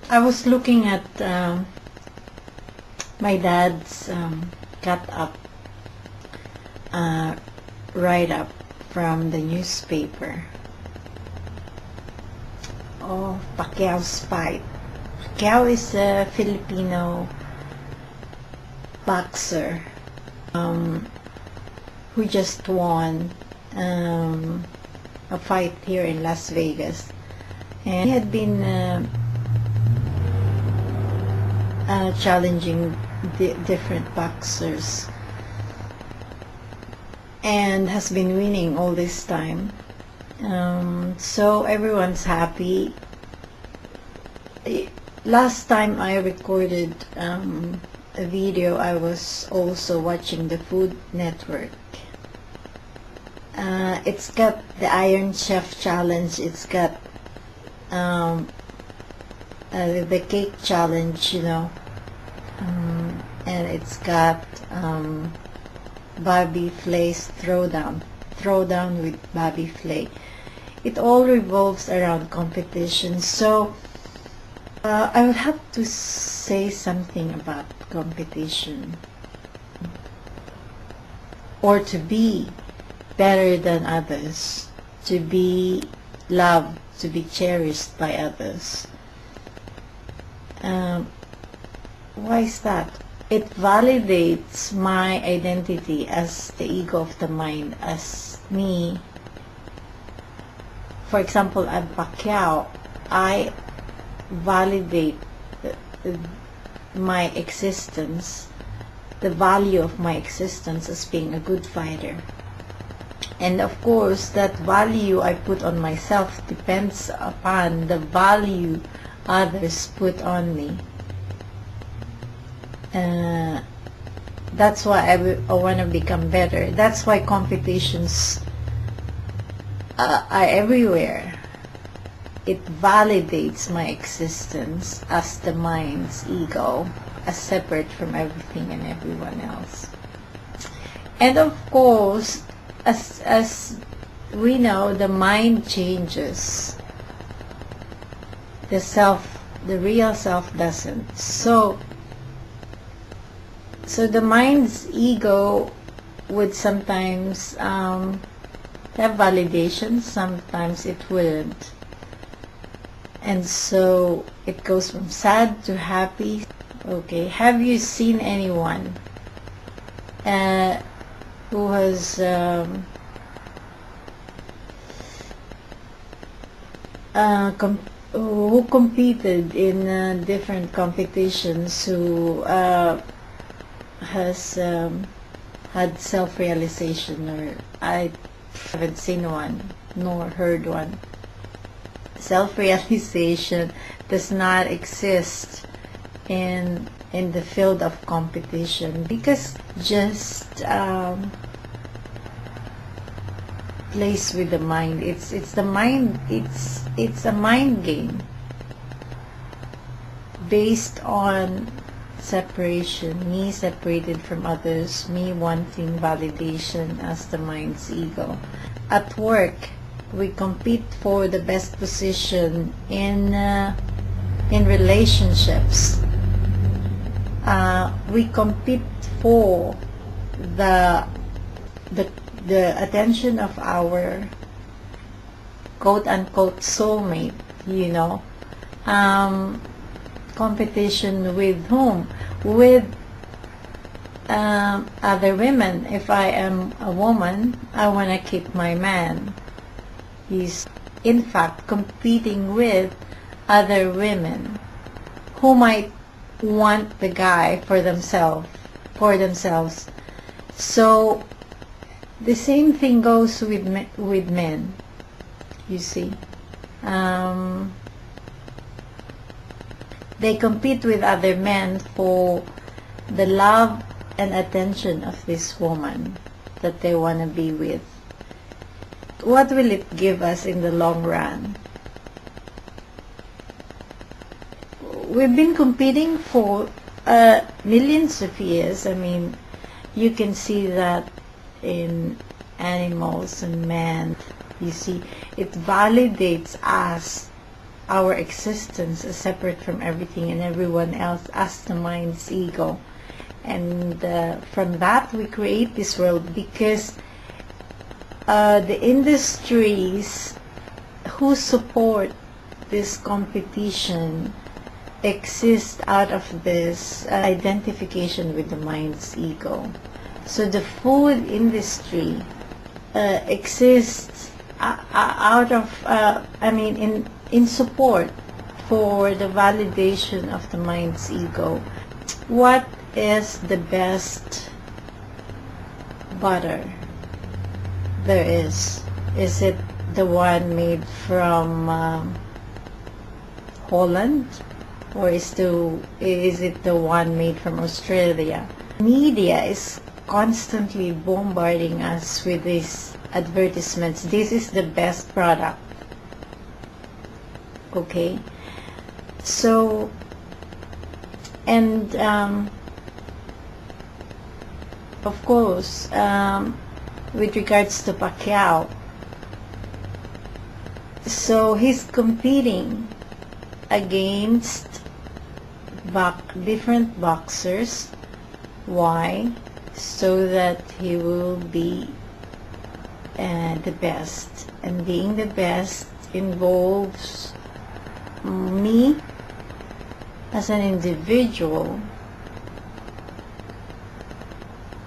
I was looking at my dad's cut up write-up from the newspaper. Oh, Pacquiao's fight. Pacquiao is a Filipino boxer who just won a fight here in Las Vegas, and he had been challenging different boxers and has been winning all this time. So everyone's happy. Last time I recorded a video, I was also watching the Food Network. It's got the Iron Chef Challenge, it's got the cake challenge, you know, and it's got Bobby Flay's throwdown with Bobby Flay. It all revolves around competition. So I would have to say something about competition, or to be better than others, to be loved, to be cherished by others. Why is that? It validates my identity as the ego of the mind, as me. For example, at Pacquiao, I validate my existence, the value of my existence as being a good fighter. And of course, that value I put on myself depends upon the value others put on me. That's why I want to become better. That's why competitions are everywhere. It validates my existence as the mind's ego, as separate from everything and everyone else. And of course, as we know, the mind changes. The real self doesn't. So the mind's ego would sometimes have validation, sometimes it wouldn't. And so it goes from sad to happy. Okay, have you seen anyone who has who competed in different competitions, who has had self-realization? Or I haven't seen one nor heard one. Self-realization does not exist in the field of competition, because just plays with the mind. It's the mind. It's a mind game based on separation, me separated from others, me wanting validation as the mind's ego. At work, we compete for the best position in relationships. We compete for the attention of our quote-unquote soulmate, you know. Competition with whom? With other women. If I am a woman, I want to keep my man. He's in fact competing with other women who might want the guy for themselves. So the same thing goes with men, you see. They compete with other men for the love and attention of this woman that they want to be with. What will it give us in the long run? We've been competing for millions of years. I mean, you can see that in animals and man. You see, it validates us our existence as separate from everything and everyone else as the mind's ego. And from that we create this world, because the industries who support this competition exist out of this identification with the mind's ego. So the food industry exists out of, in support for the validation of the mind's ego. What is the best butter there is? Is it the one made from Holland, or is it the one made from Australia? Media is constantly bombarding us with these advertisements. This is the best product. Okay, so, and of course, with regards to Pacquiao, so he's competing against different boxers. Why? So that he will be the best, and being the best involves me as an individual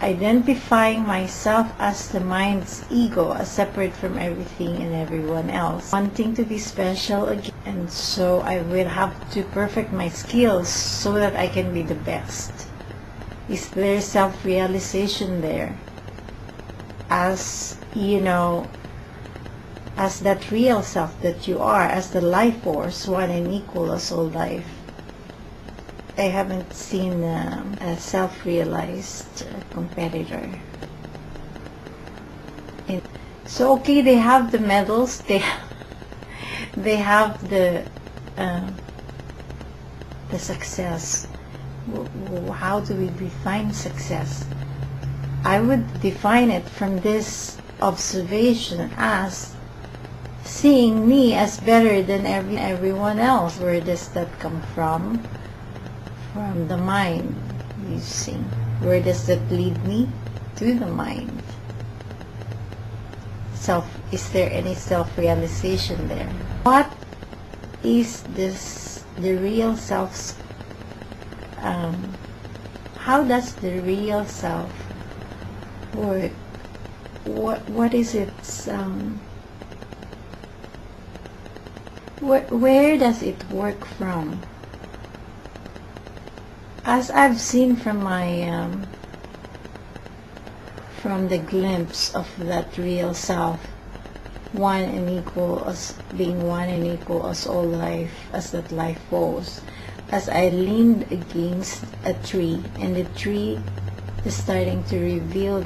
identifying myself as the mind's ego, as separate from everything and everyone else, wanting to be special again. And so I will have to perfect my skills so that I can be the best. Is there self-realization there? As you know, as that real self that you are, as the life force, one and equal as all life. I haven't seen a self-realized competitor. So okay, they have the medals, they have the success. How do we define success? I would define it from this observation as seeing me as better than everyone else. Where does that come from? From the mind, you see. Where does that lead me? To the mind. Is there any self-realization there? What is this, the real self's, how does the real self work? What is its, where does it work from? As I've seen from my from the glimpse of that real self, one and equal as being one and equal as all life, as that life goes. As I leaned against a tree, and the tree is starting to reveal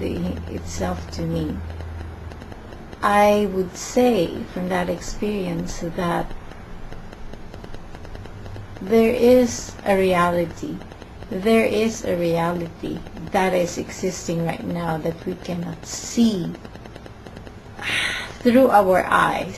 itself to me, I would say from that experience that there is a reality. There is a reality that is existing right now that we cannot see through our eyes.